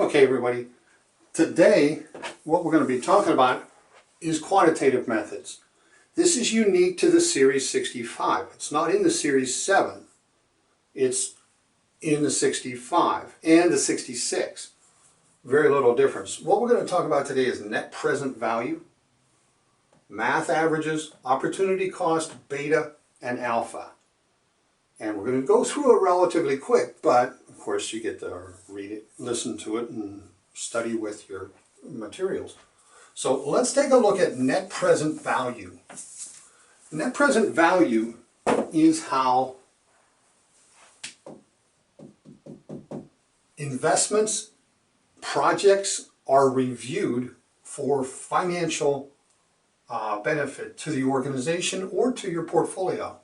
Okay, everybody, today what we're going to be talking about is quantitative methods. This is unique to the Series 65. It's not in the Series 7. It's in the 65 and the 66. Very little difference. What we're going to talk about today is net present value, math averages, opportunity cost, beta, and alpha. And we're going to go through it relatively quick, but of course you get to read it, listen to it, and study with your materials. So let's take a look at net present value. Net present value is how investments, projects are reviewed for financial benefit to the organization or to your portfolio.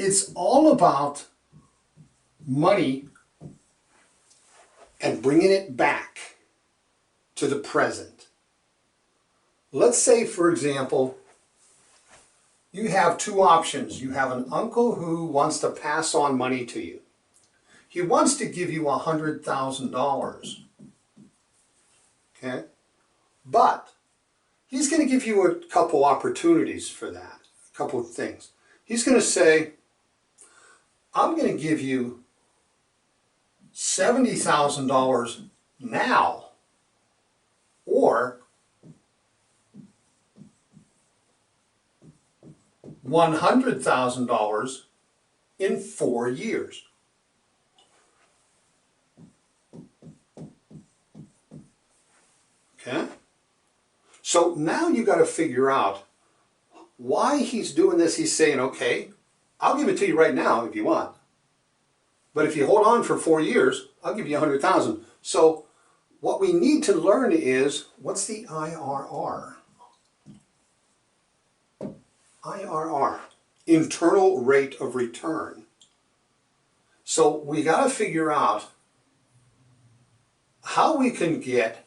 It's all about money and bringing it back to the present. Let's say, for example, you have two options. You have an uncle who wants to pass on money to you. He wants to give you $100,000. Okay? But he's going to give you a couple opportunities for that, a couple of things. He's going to say, I'm going to give you $70,000 now, or $100,000 in 4 years. Okay? So now you got to figure out why he's doing this. He's saying, okay, I'll give it to you right now if you want. But if you hold on for 4 years, I'll give you $100,000. So what we need to learn is, what's the IRR? IRR, internal rate of return. So we got to figure out how we can get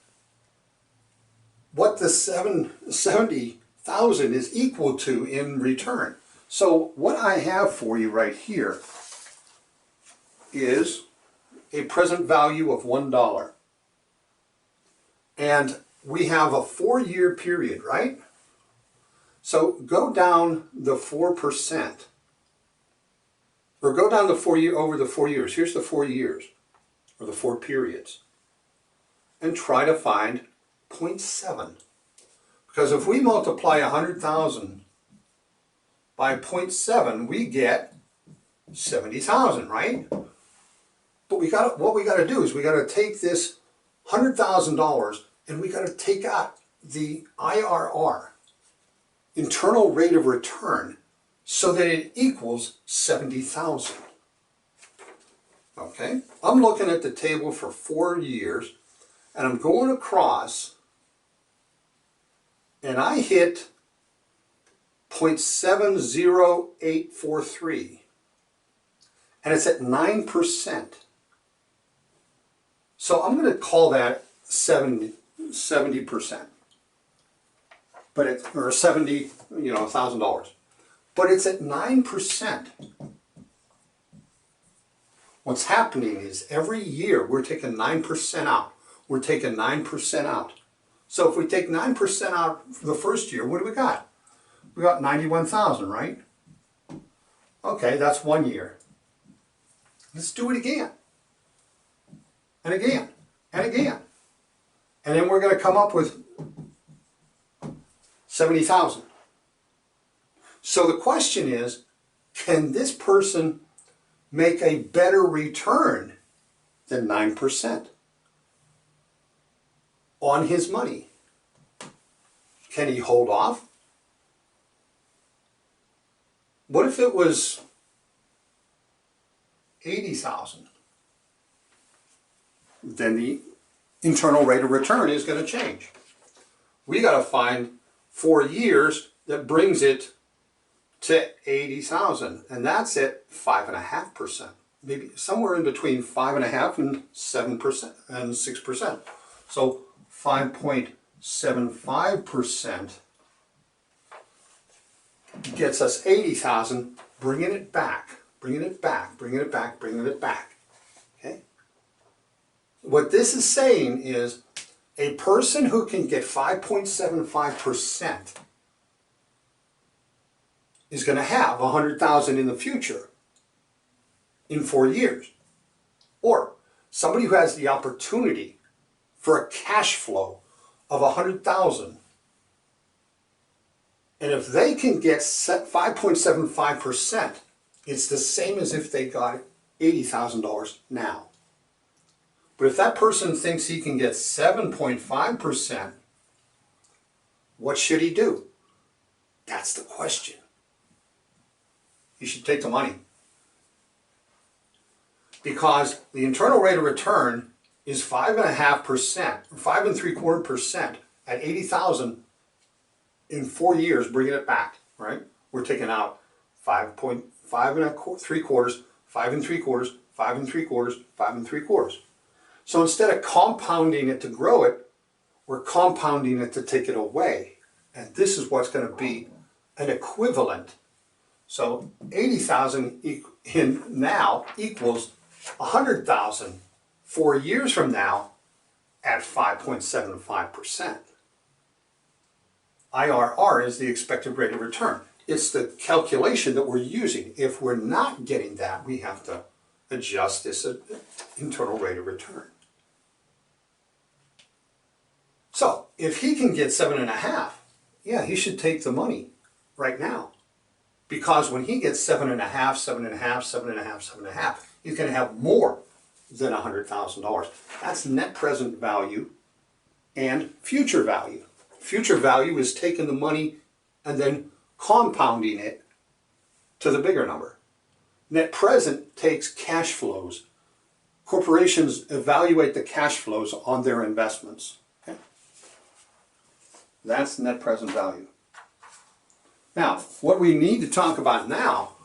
what the 70,000 is equal to in return. So what I have for you right here is a present value of $1. And we have a 4-year period, right? So go down the 4%, or go down the 4 year over the 4 years. Here's the 4 years, or the 4 periods, and try to find 0.7. Because if we multiply 100,000 by 0.7, we get 70,000, right? But what we got to do is we got to take this $100,000 and we got to take out the IRR, internal rate of return, so that it equals 70,000. Okay? I'm looking at the table for 4 years, and I'm going across, and I hit 0.70843, and it's at 9%. So I'm going to call that 70%. But it's, or $1,000. But it's at 9%. What's happening is every year we're taking 9% out. We're taking 9% out. So if we take 9% out for the first year, what do we got? We got 91,000, right? Okay, that's 1 year. Let's do it again. And again. And again. And then we're going to come up with 70,000. So the question is, can this person make a better return than 9% on his money? Can he hold off? What if it was 80,000? Then the internal rate of return is going to change. We got to find 4 years that brings it to 80,000, and that's at 5.5%, maybe somewhere in between 5.5% and 7% and 6%. So 5.75% gets us 80,000, bringing it back, bringing it back, bringing it back, bringing it back. Okay? what this is saying is a person who can get 5.75% is going to have 100,000 in the future in 4 years. Or somebody who has the opportunity for a cash flow of 100,000, and if they can get 5.75%, it's the same as if they got $80,000 now. But if that person thinks he can get 7.5%, what should he do? That's the question. He should take the money. Because the internal rate of return is 5.5%, 5.75% at 80,000 in 4 years, bringing it back, right? We're taking out 5.3 quarters, 5 3 quarters, 5 3 quarters, 5 3 quarters. So instead of compounding it to grow it, we're compounding it to take it away. And this is what's going to be an equivalent. So 80,000 in now equals 100,000 4 years from now at 5.75%. IRR is the expected rate of return. It's the calculation that we're using. If we're not getting that, we have to adjust this internal rate of return. So if he can get 7.5, yeah, he should take the money right now. Because when he gets 7.5, 7.5, 7.5, 7.5, he's going to have more than $100,000. That's net present value and future value. Future value is taking the money and then compounding it to the bigger number. Net present takes cash flows. Corporations evaluate the cash flows on their investments. Okay? That's net present value. Now, what we need to talk about now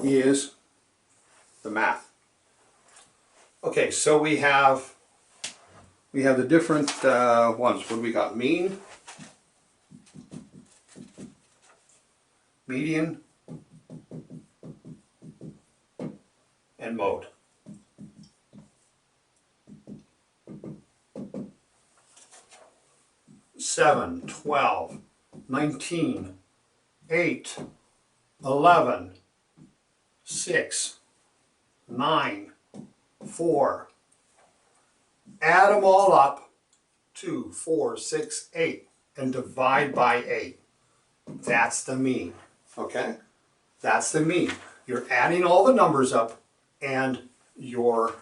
is the math. Okay, so we have the different ones. What do we got? Mean, median, and mode. Seven, 12, 19, 8, 11, 6, 9, 4. Add them all up, 2, 4, 6, 8, and divide by 8. That's the mean, okay? That's the mean. You're adding all the numbers up and you're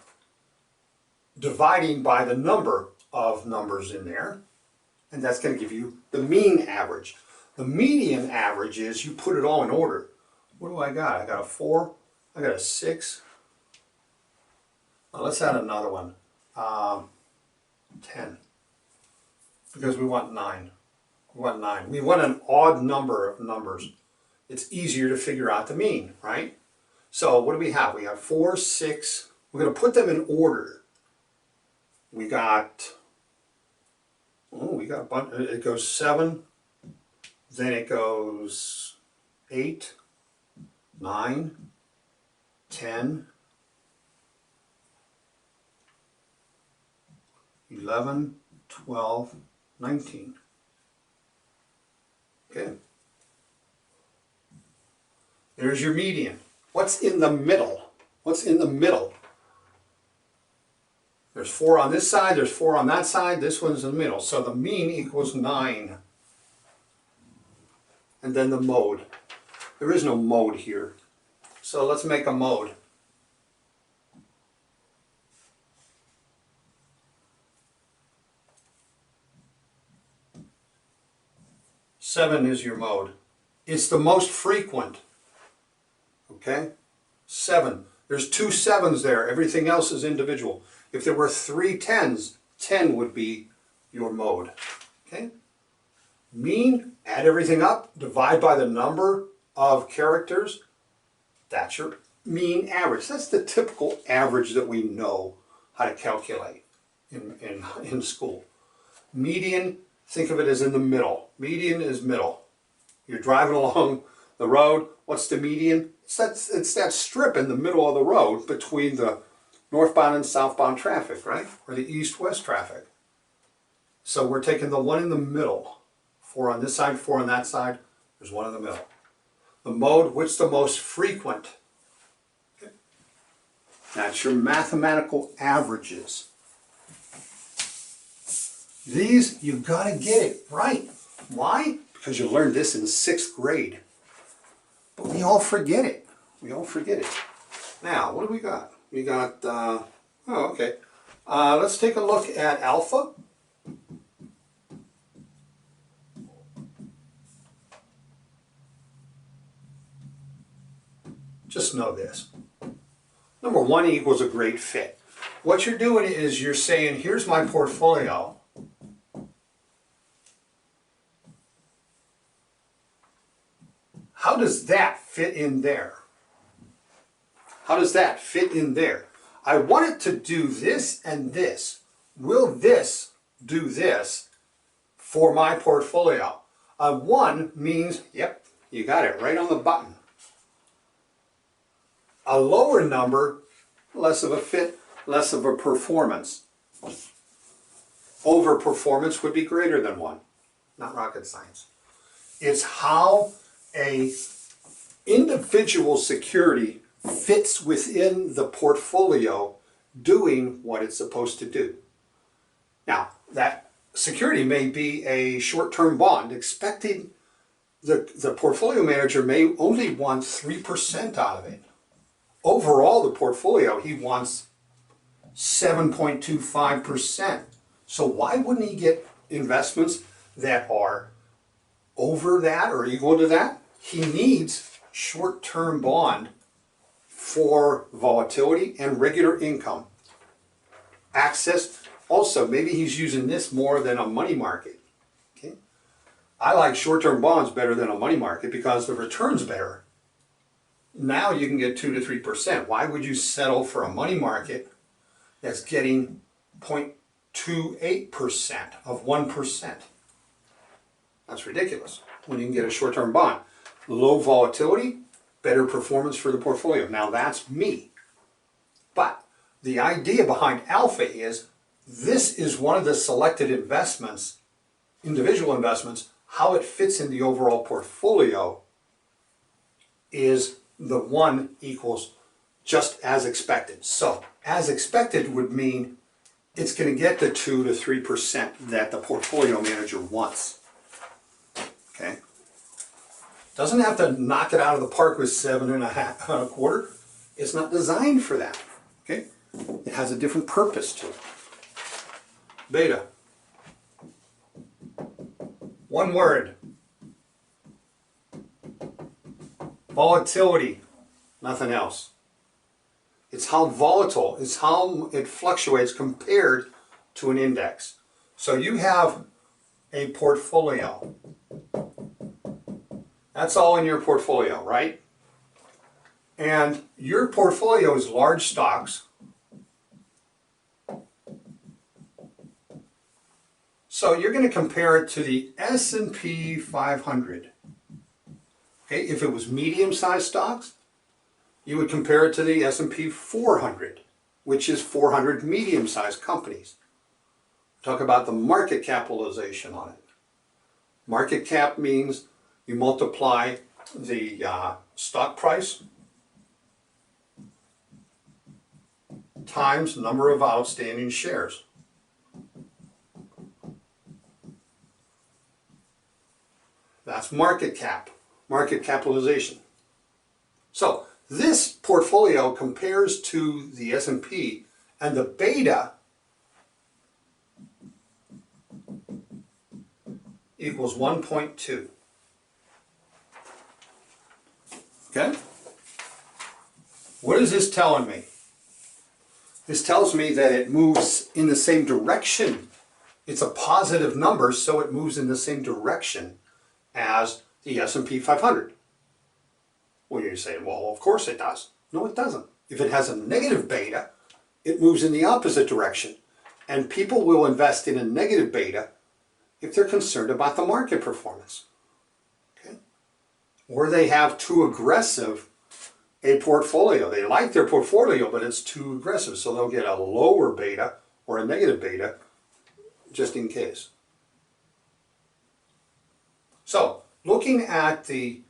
dividing by the number of numbers in there, and that's going to give you the mean average. The median average is you put it all in order. What do I got? I got a 4, I got a 6. Now let's add another one. 10. Because we want 9. We want 9. We want an odd number of numbers. It's easier to figure out the mean, right? So what do we have? We have 4, 6. We're going to put them in order. We got a bunch. It goes 7, then it goes 8, 9, 10, 11, 12, 19. Okay. There's your median. What's in the middle? What's in the middle? There's 4 on this side, there's 4 on that side, this one's in the middle. So the mean equals 9. And then the mode. There is no mode here. So let's make a mode. Seven is your mode. It's the most frequent. Okay? 7. There's 2 7s there. Everything else is individual. If there were 3 10s, 10 would be your mode. Okay? Mean, add everything up, divide by the number of characters. That's your mean average. That's the typical average that we know how to calculate in school. Median, think of it as in the middle. Median is middle. You're driving along the road, What's the median? It's that strip in the middle of the road between the northbound and southbound traffic, right? Or the east-west traffic. So we're taking the one in the middle. 4 on this side, 4 on that side. There's one in the middle. The mode, what's the most frequent? Okay. That's your mathematical averages. These, you've got to get it right. Why? Because you learned this in 6th grade. But we all forget it. We all forget it. Now, what do we got? We got, okay. Let's take a look at alpha. Just know this. Number 1 equals a great fit. What you're doing is you're saying, here's my portfolio. How does that fit in there? How does that fit in there? I want it to do this and this. Will this do this for my portfolio? A 1 means, yep, you got it right on the button. A lower number, less of a fit, less of a performance. Overperformance would be greater than 1. Not rocket science. It's how a individual security fits within the portfolio doing what it's supposed to do. Now, that security may be a short-term bond, expecting the portfolio manager may only want 3% out of it. Overall, the portfolio, he wants 7.25%. So why wouldn't he get investments that are over that or equal to that? He needs short-term bond for volatility and regular income. Access, also, maybe he's using this more than a money market. Okay? I like short-term bonds better than a money market because the return's better. Now you can get 2 to 3%. Why would you settle for a money market that's getting 0.28% of 1%? That's ridiculous when you can get a short-term bond. Low volatility, better performance for the portfolio. Now that's me. But the idea behind alpha is this is one of the selected investments, individual investments, how it fits in the overall portfolio is the 1 equals just as expected. So as expected would mean it's going to get the 2 to 3% that the portfolio manager wants. Okay? Doesn't have to knock it out of the park with 7.25. It's not designed for that. Okay? It has a different purpose to it. Beta. 1 word. Volatility. Nothing else. It's how volatile, it's how it fluctuates compared to an index. So you have a portfolio. That's all in your portfolio, right? And your portfolio is large stocks. So you're going to compare it to the S&P 500. Okay, if it was medium-sized stocks, you would compare it to the S&P 400, which is 400 medium-sized companies. Talk about the market capitalization on it. Market cap means you multiply the stock price times number of outstanding shares. That's market cap, market capitalization. So this portfolio compares to the S&P, and the beta equals 1.2. Okay? What is this telling me? This tells me that it moves in the same direction. It's a positive number, so it moves in the same direction as the S&P 500. Well, you're saying, well, of course it does. No, it doesn't. If it has a negative beta, it moves in the opposite direction. And people will invest in a negative beta if they're concerned about the market performance. Okay? or they have too aggressive a portfolio. They like their portfolio, but it's too aggressive, so they'll get a lower beta or a negative beta just in case. So, looking at the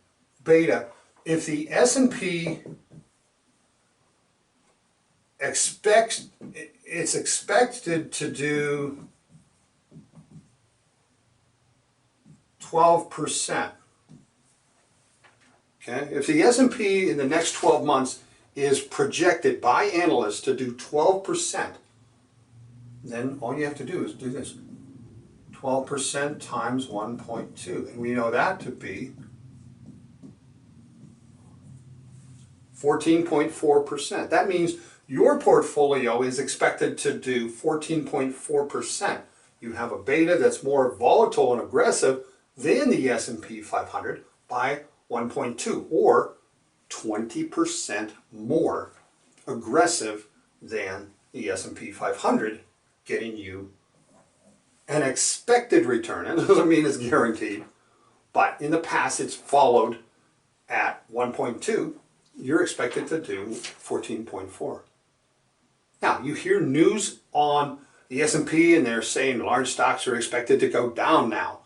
beta, if the S&P it's expected to do 12%. Okay? If the S&P in the next 12 months is projected by analysts to do 12%, then all you have to do is do this. 12% times 1.2. And we know that to be 14.4%. That means your portfolio is expected to do 14.4%. You have a beta that's more volatile and aggressive than the S&P 500 by 1.2, or 20% more aggressive than the S&P 500, getting you an expected return. It doesn't mean it's guaranteed, but in the past it's followed at 1.2. You're expected to do 14.4. Now, you hear news on the S&P and they're saying large stocks are expected to go down now.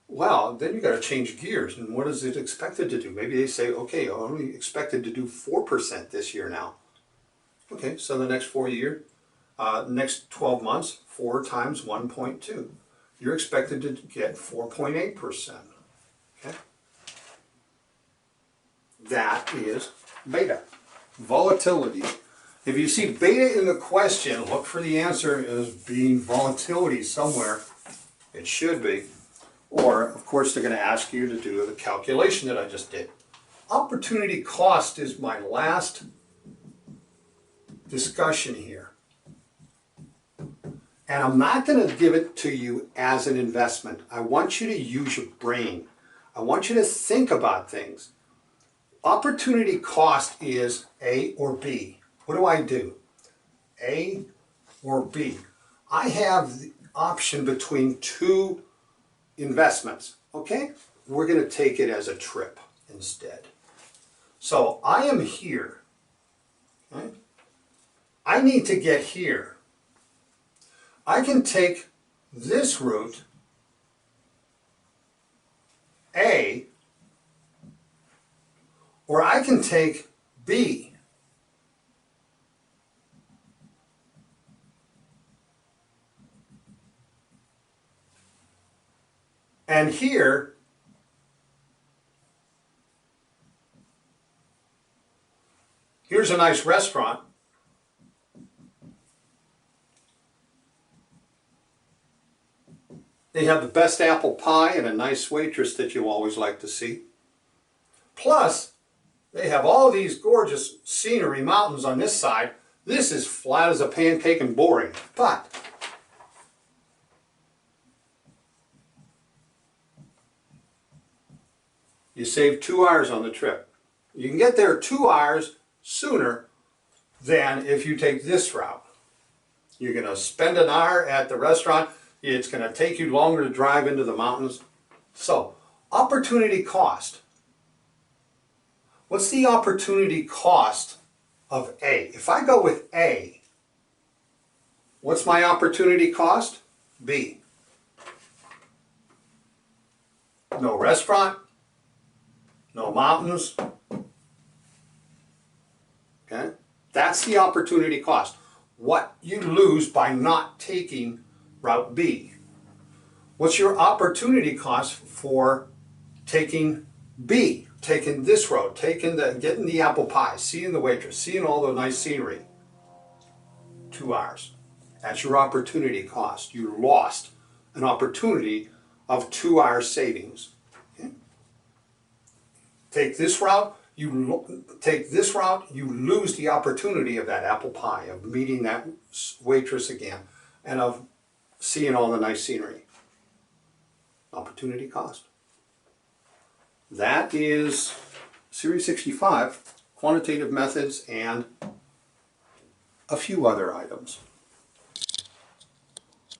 Well, then you got to change gears. And what is it expected to do? Maybe they say, okay, only expected to do 4% this year now. Okay, so the next 4 years, next 12 months, 4 times 1.2. You're expected to get 4.8%. Okay? That is beta. Volatility. If you see beta in the question, look for the answer as being volatility somewhere. It should be. Or, of course, they're going to ask you to do the calculation that I just did. Opportunity cost is my last discussion here. And I'm not going to give it to you as an investment. I want you to use your brain. I want you to think about things. Opportunity cost is A or B. What do I do? A or B. I have the option between two investments, okay? We're going to take it as a trip instead. So I am here, okay? I need to get here. I can take this route, A, or I can take B. And here's a nice restaurant. They have the best apple pie and a nice waitress that you always like to see. Plus, they have all these gorgeous scenery, mountains on this side. This is flat as a pancake and boring. But you save 2 hours on the trip. You can get there 2 hours sooner than if you take this route. You're going to spend an hour at the restaurant. It's going to take you longer to drive into the mountains. So, opportunity cost. What's the opportunity cost of A? If I go with A, what's my opportunity cost? B. No restaurant, no mountains. Okay? That's the opportunity cost. What you lose by not taking route B. What's your opportunity cost for taking B? Taking this road, getting the apple pie, seeing the waitress, seeing all the nice scenery. 2 hours. That's your opportunity cost. You lost an opportunity of 2 hours savings. Okay? Take this route, you lose the opportunity of that apple pie, of meeting that waitress again, and of seeing all the nice scenery. Opportunity cost. That is Series 65, Quantitative Methods, and a few other items.